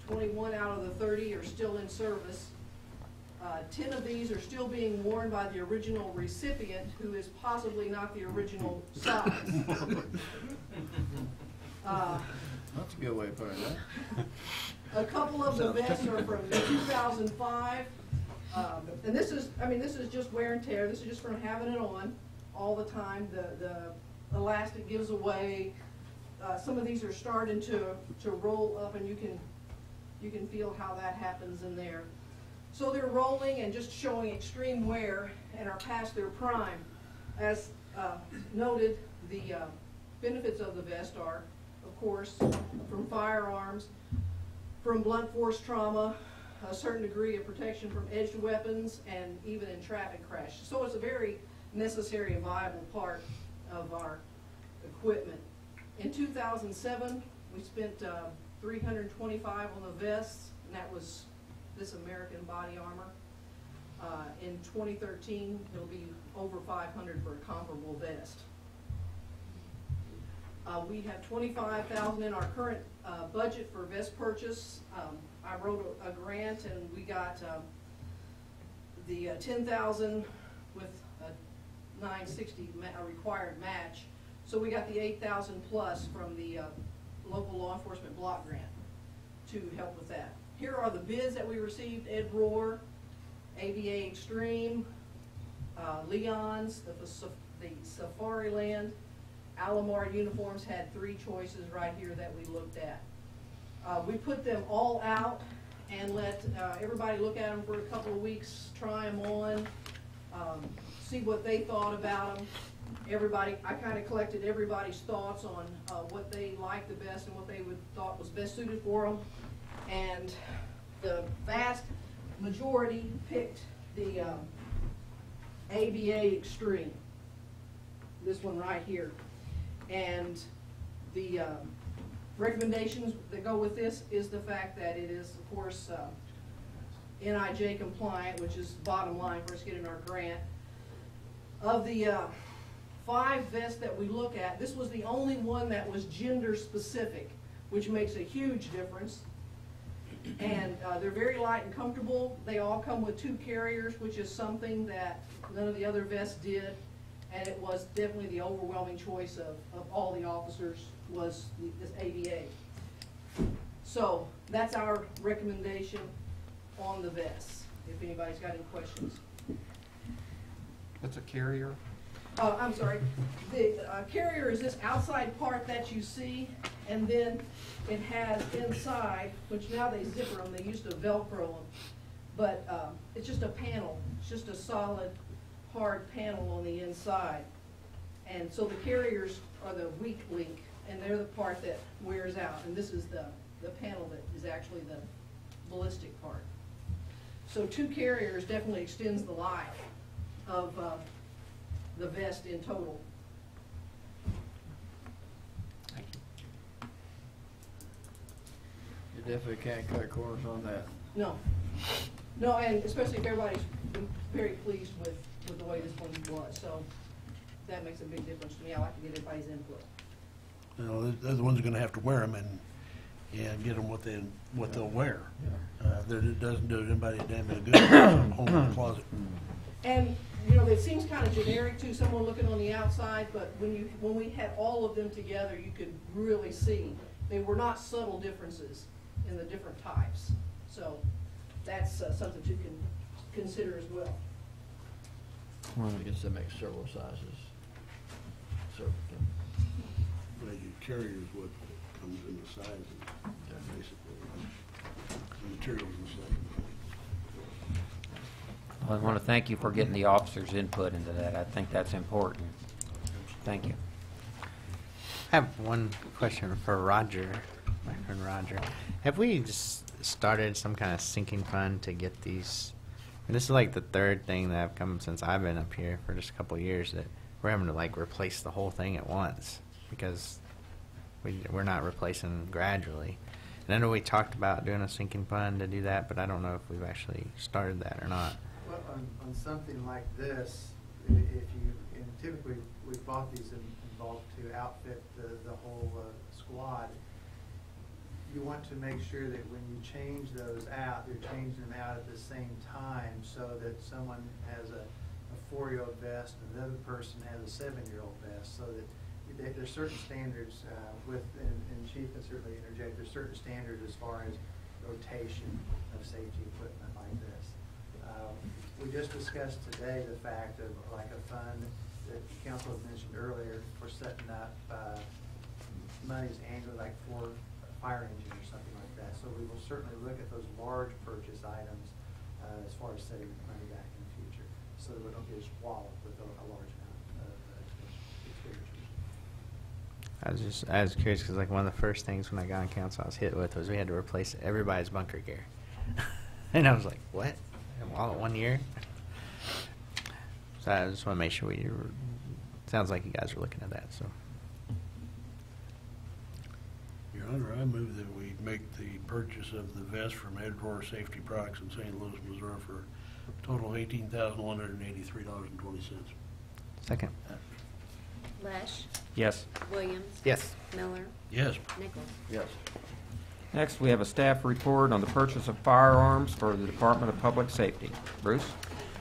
21 out of the 30 are still in service. 10 of these are still being worn by the original recipient, who is possibly not the original size. That's a good way of putting it. A couple of the vests are from 2005. And this is just wear and tear. This is just from having it on all the time. The elastic gives away. Some of these are starting to roll up, and you can feel how that happens in there. So they're rolling and just showing extreme wear and are past their prime. As noted, the benefits of the vest are, of course, from firearms, from blunt force trauma, a certain degree of protection from edged weapons, and even in traffic crashes. So it's a very necessary and viable part of our equipment. In 2007, we spent $325 on the vests, and that was this American Body Armor. In 2013, it'll be over $500 for a comparable vest. We have $25,000 in our current budget for vest purchase. I wrote a grant, and we got the $10,000 with a $960 required match. So we got the $8,000 plus from the local law enforcement block grant to help with that. Here are the bids that we received: Ed Rohr, AVA Extreme, Leon's, the Safari Land. Alamar Uniforms had 3 choices right here that we looked at. We put them all out and let everybody look at them for a couple of weeks, try them on, see what they thought about them. I kind of collected everybody's thoughts on what they liked the best and what they thought was best suited for them. And the vast majority picked the AVA Extreme, this one right here. And the recommendations that go with this is the fact that it is, of course, NIJ compliant, which is bottom line for us getting our grant. Of the 5 vests that we look at, this was the only one that was gender specific, which makes a huge difference. And they're very light and comfortable. They all come with 2 carriers, which is something that none of the other vests did. And it was definitely the overwhelming choice of all the officers was this AVA. So that's our recommendation on the vests, if anybody's got any questions. What's a carrier? I'm sorry, the carrier is this outside part that you see, and then it has inside, which now they zipper them, they used to Velcro them, but it's just a panel, it's just a solid, hard panel on the inside. And so the carriers are the weak link, and they're the part that wears out, and this is the panel that is actually the ballistic part. So 2 carriers definitely extends the life of the vest in total. Thank you. You definitely can't cut corners on that. No. No, and especially if everybody's been very pleased with the way this one was. So that makes a big difference to me. I like to get everybody's input. You know, they're the ones who are gonna have to wear them and get them what they'll wear. It doesn't do anybody a damn bit of good to put them home in the closet. And, you know, it seems kind of generic to someone looking on the outside, but when we had all of them together, you could really see they were not subtle differences in the different types. So that's something to consider as well. I guess they make several sizes. So, But your carrier's what comes in the sizes, basically. The material's the same. Well, I want to thank you for getting the officers' input into that. I think that's important. Thank you. I have one question for Roger, my friend Roger. Have we just started some kind of sinking fund to get these? And this is like the 3rd thing that have come since I've been up here for just a couple of years that we're having to like replace the whole thing at once because we're not replacing gradually. And I know we talked about doing a sinking fund to do that, but I don't know if we've actually started that or not. Well, on something like this, if you, and typically we bought these in bulk to outfit the whole squad, you want to make sure that when you change those out, you're changing them out at the same time so that someone has a 4-year-old vest and another person has a 7-year-old vest, so that there's certain standards and Chief can certainly interject, there's certain standards as far as rotation of safety equipment like this. We just discussed today the fact of like a fund that the council had mentioned earlier for setting up monies annually, like for a fire engine or something like that. So we will certainly look at those large purchase items as far as setting money back in the future, so that we don't get swallowed with a large amount of expenditures. I was curious because like one of the first things when I got on council I was hit with was we had to replace everybody's bunker gear. And I was like, what? All at 1 year? So I just want to make sure sounds like you guys are looking at that, so. Your Honor, I move that we make the purchase of the vest from Ed Rohr Safety Products in St. Louis, Missouri for a total of $18,183.20. Second. Lesh, Yes. Williams, Yes. Miller, Yes. Nichols. yes. Next, we have a staff report on the purchase of firearms for the Department of Public Safety. Bruce?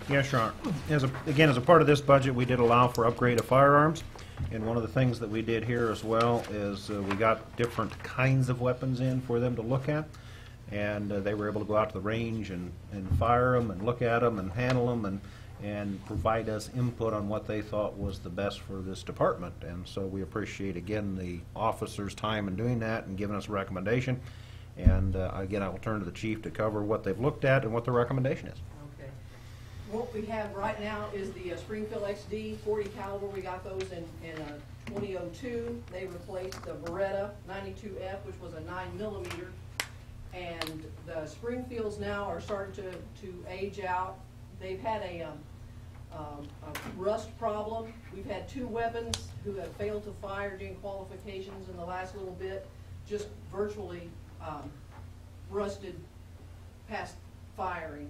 Yes, Your Honor. As a part of this budget, we did allow for upgrade of firearms. And one of the things that we did here as well is we got different kinds of weapons in for them to look at. and they were able to go out to the range and fire them and look at them and handle them and provide us input on what they thought was the best for this department. And so we appreciate, again, the officers' time in doing that and giving us a recommendation. And again, I will turn to the chief to cover what they've looked at and what the recommendation is. Okay. What we have right now is the Springfield XD 40 caliber. We got those in 2002. They replaced the Beretta 92F, which was a 9mm. And the Springfields now are starting to age out. They've had a rust problem. We've had 2 weapons who have failed to fire during qualifications in the last little bit, just virtually rusted past firing.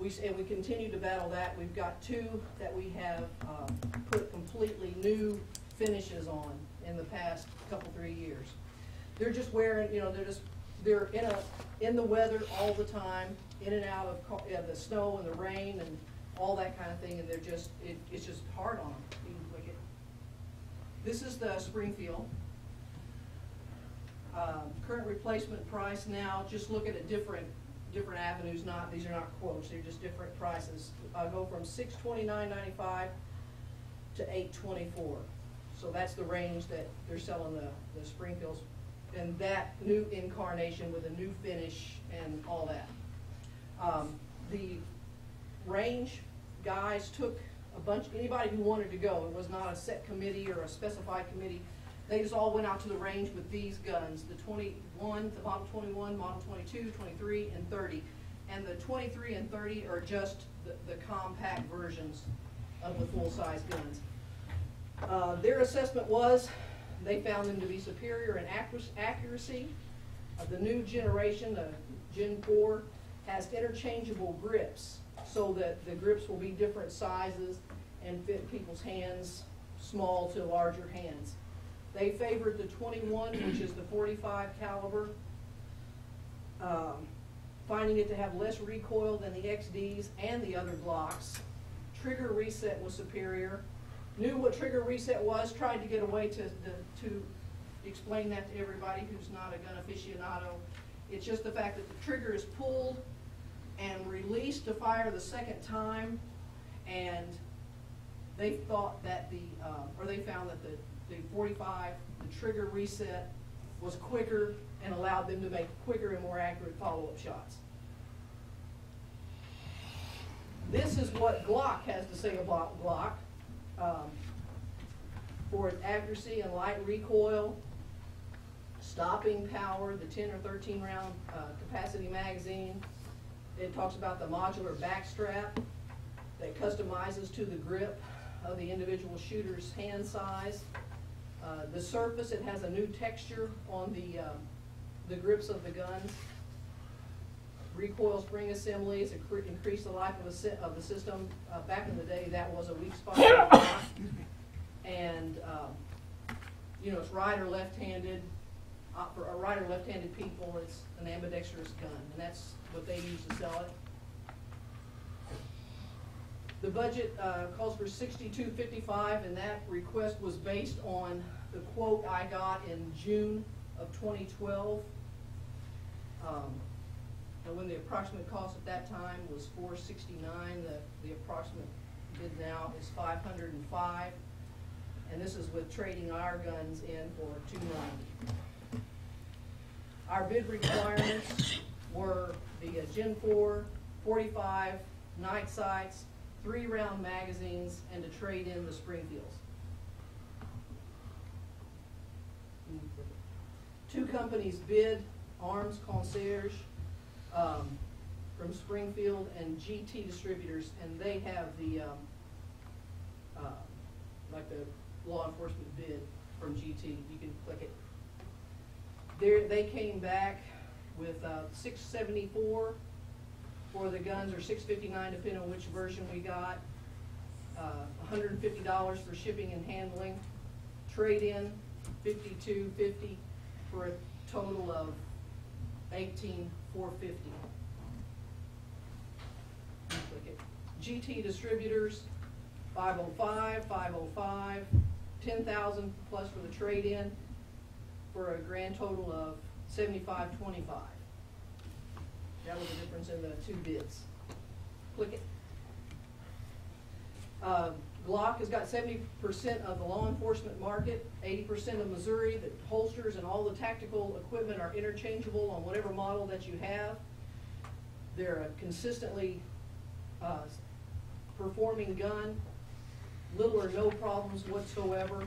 We continue to battle that. We've got 2 that we have put completely new finishes on in the past couple, 3 years. They're just wearing, you know, they're in the weather all the time, in and out of the snow and the rain and all that kind of thing, and they're just, it's just hard on them. You can click it. This is the Springfield. Current replacement price now, just look at it different avenues, these are not quotes, they're just different prices. Go from $629.95 to $824. So that's the range that they're selling the Springfields, and that new incarnation with a new finish and all that. The range guys took anybody who wanted to go. It was not a set committee or a specified committee. They just all went out to the range with these guns, the Model 21, Model 22, 23, and 30. And the 23 and 30 are just the compact versions of the full-size guns. Their assessment was they found them to be superior in accuracy. The new generation, the Gen 4, has interchangeable grips, so that the grips will be different sizes and fit people's hands, small to larger hands. They favored the 21, which is the 45 caliber, finding it to have less recoil than the XDs and the other Glocks. Trigger reset was superior. Knew what trigger reset was, tried to get a way to explain that to everybody who's not a gun aficionado. It's just the fact that the trigger is pulled and released to fire the second time, and they thought that they found that the 45, the trigger reset was quicker and allowed them to make quicker and more accurate follow-up shots. This is what Glock has to say about Glock. For its accuracy and light recoil, stopping power, the 10 or 13 round capacity magazine. It talks about the modular backstrap that customizes to the grip of the individual shooter's hand size. The surface, it has a new texture on the grips of the guns. Recoil spring assemblies, increase the life of the system. Back in the day, that was a weak spot. And you know, it's right or left-handed. For right or left-handed people, it's an ambidextrous gun, and that's what they use to sell it. The budget calls for $62.55, and that request was based on the quote I got in June of 2012. And when the approximate cost at that time was $469, the approximate bid now is $505, and this is with trading our guns in for $290. Our bid requirements were the Gen 4, 45, night sights, 3-round magazines, and to trade in the Springfields. 2 companies bid, Arms Concierge from Springfield and GT Distributors, and they have the like the law enforcement bid from GT. You can click it. They came back with $674 for the guns, or $659 depending on which version we got. $150 for shipping and handling. Trade-in, $52.50 for a total of $18,450. Click it. GT Distributors, $505, $505, $10,000 plus for the trade-in, for a grand total of $75.25. That was the difference in the two bids. Click it. Glock has got 70% of the law enforcement market, 80% of Missouri. The holsters and all the tactical equipment are interchangeable on whatever model that you have. They're a consistently performing gun, little or no problems whatsoever.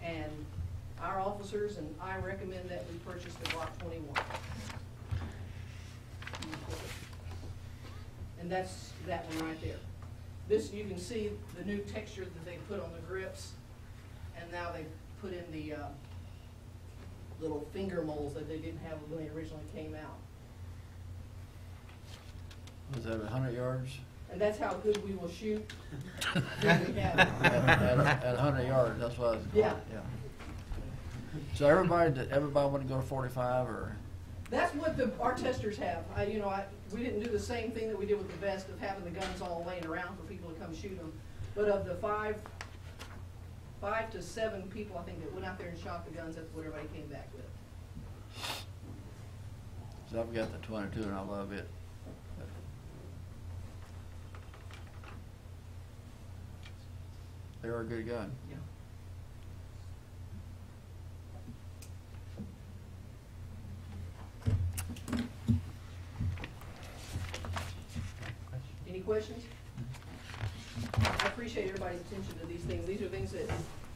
And our officers and I recommend that we purchase the Glock 21. And that's that one right there. This, you can see the new texture that they put on the grips, and now they put in the little finger molds that they didn't have when they originally came out. Was that 100 yards? And that's how good we will shoot. Here we have it. At 100 yards, that's what I was. Yeah. So everybody want to go to 45 or? That's what our testers have. We didn't do the same thing that we did with the vest of having the guns all laying around for people to come shoot them. But of the five to seven people, I think, that went out there and shot the guns, that's what everybody came back with. So I've got the 22 and I love it. They're a good gun. Yeah. Any questions? I appreciate everybody's attention to these things. These are things that,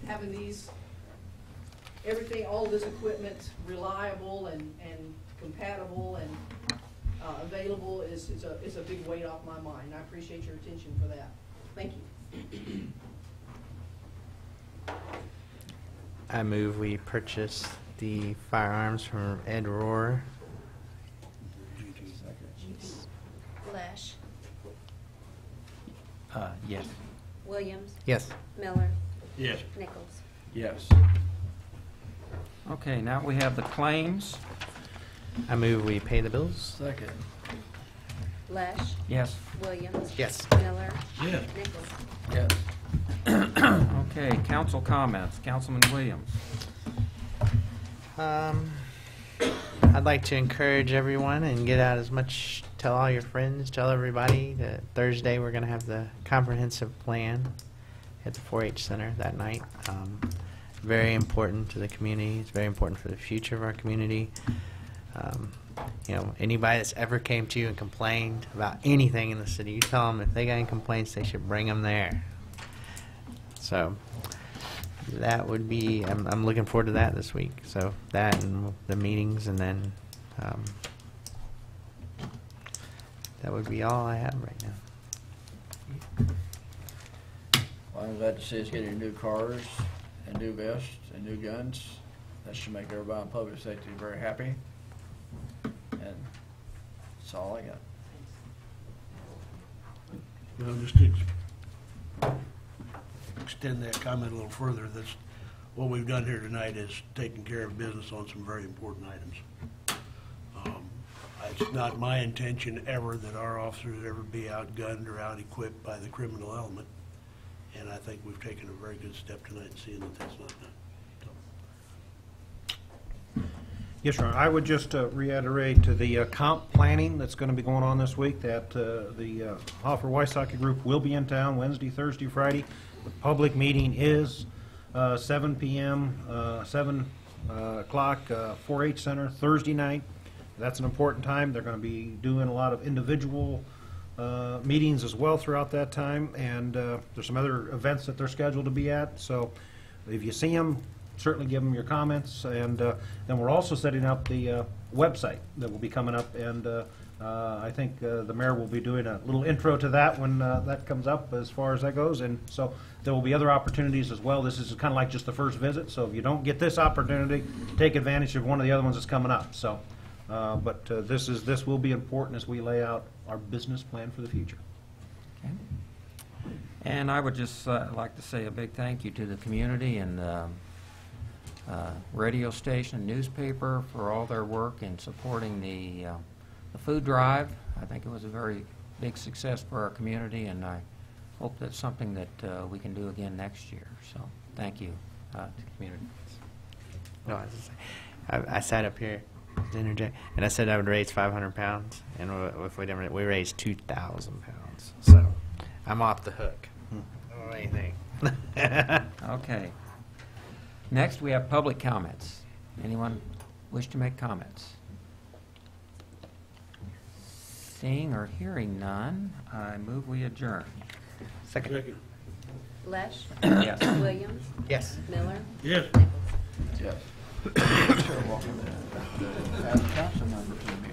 having everything, all this equipment reliable and compatible and available is a big weight off my mind. I appreciate your attention for that. Thank you. I move we purchase the firearms from Ed Rohr. Lesh, Yes. Williams, Yes. Miller, Yes. Nichols. Yes. Okay, now we have the claims. I move we pay the bills. Second. Lesh, Yes. Williams. Yes. Miller. Yes. Nichols. Yes. Okay, council comments. Councilman Williams. I'd like to encourage everyone and get out as much, tell all your friends, tell everybody that Thursday we're going to have the comprehensive plan at the 4-H Center that night. Very important to the community. It's very important for the future of our community. Anybody that's ever came to you and complained about anything in the city, you tell them if they got any complaints, they should bring them there. So that would be, I'm looking forward to that this week. So that and the meetings, and then that would be all I have right now. Well, I'm glad to see us getting new cars and new vests and new guns. That should make everybody in public safety very happy. And that's all I got. Well, just to extend that comment a little further, that's what we've done here tonight is taking care of business on some very important items. It's not my intention ever that our officers ever be outgunned or out-equipped by the criminal element, and I think we've taken a very good step tonight in seeing that that's not done. So. Yes, Your Honor. I would just reiterate to the comp planning that's going to be going on this week that the Hoffer Weissach Group will be in town Wednesday, Thursday, Friday. The public meeting is 7 p.m., 7 o'clock, 4-H Center, Thursday night. That's an important time. They're going to be doing a lot of individual meetings as well throughout that time, and there's some other events that they're scheduled to be at. So if you see them, certainly give them your comments. And then we're also setting up the website that will be coming up, and I think the mayor will be doing a little intro to that when that comes up as far as that goes. And so there will be other opportunities as well. This is kind of like just the first visit, so if you don't get this opportunity, take advantage of one of the other ones that's coming up. So, but this will be important as we lay out our business plan for the future. Okay. And I would just like to say a big thank you to the community and radio station and newspaper for all their work in supporting the food drive. I think it was a very big success for our community, and I hope that's something that we can do again next year. So thank you to the community. No, I sat up here to interject. And I said I would raise 500 pounds, and if we didn't, we raised 2,000 pounds. So I'm off the hook. I don't know anything. Okay. Next, we have public comments. Anyone wish to make comments? Seeing or hearing none, I move we adjourn. Second. Lesh, Yes. Williams, Yes. Miller, Yes. Nichols. Yes. Welcome to add a council member to the meeting.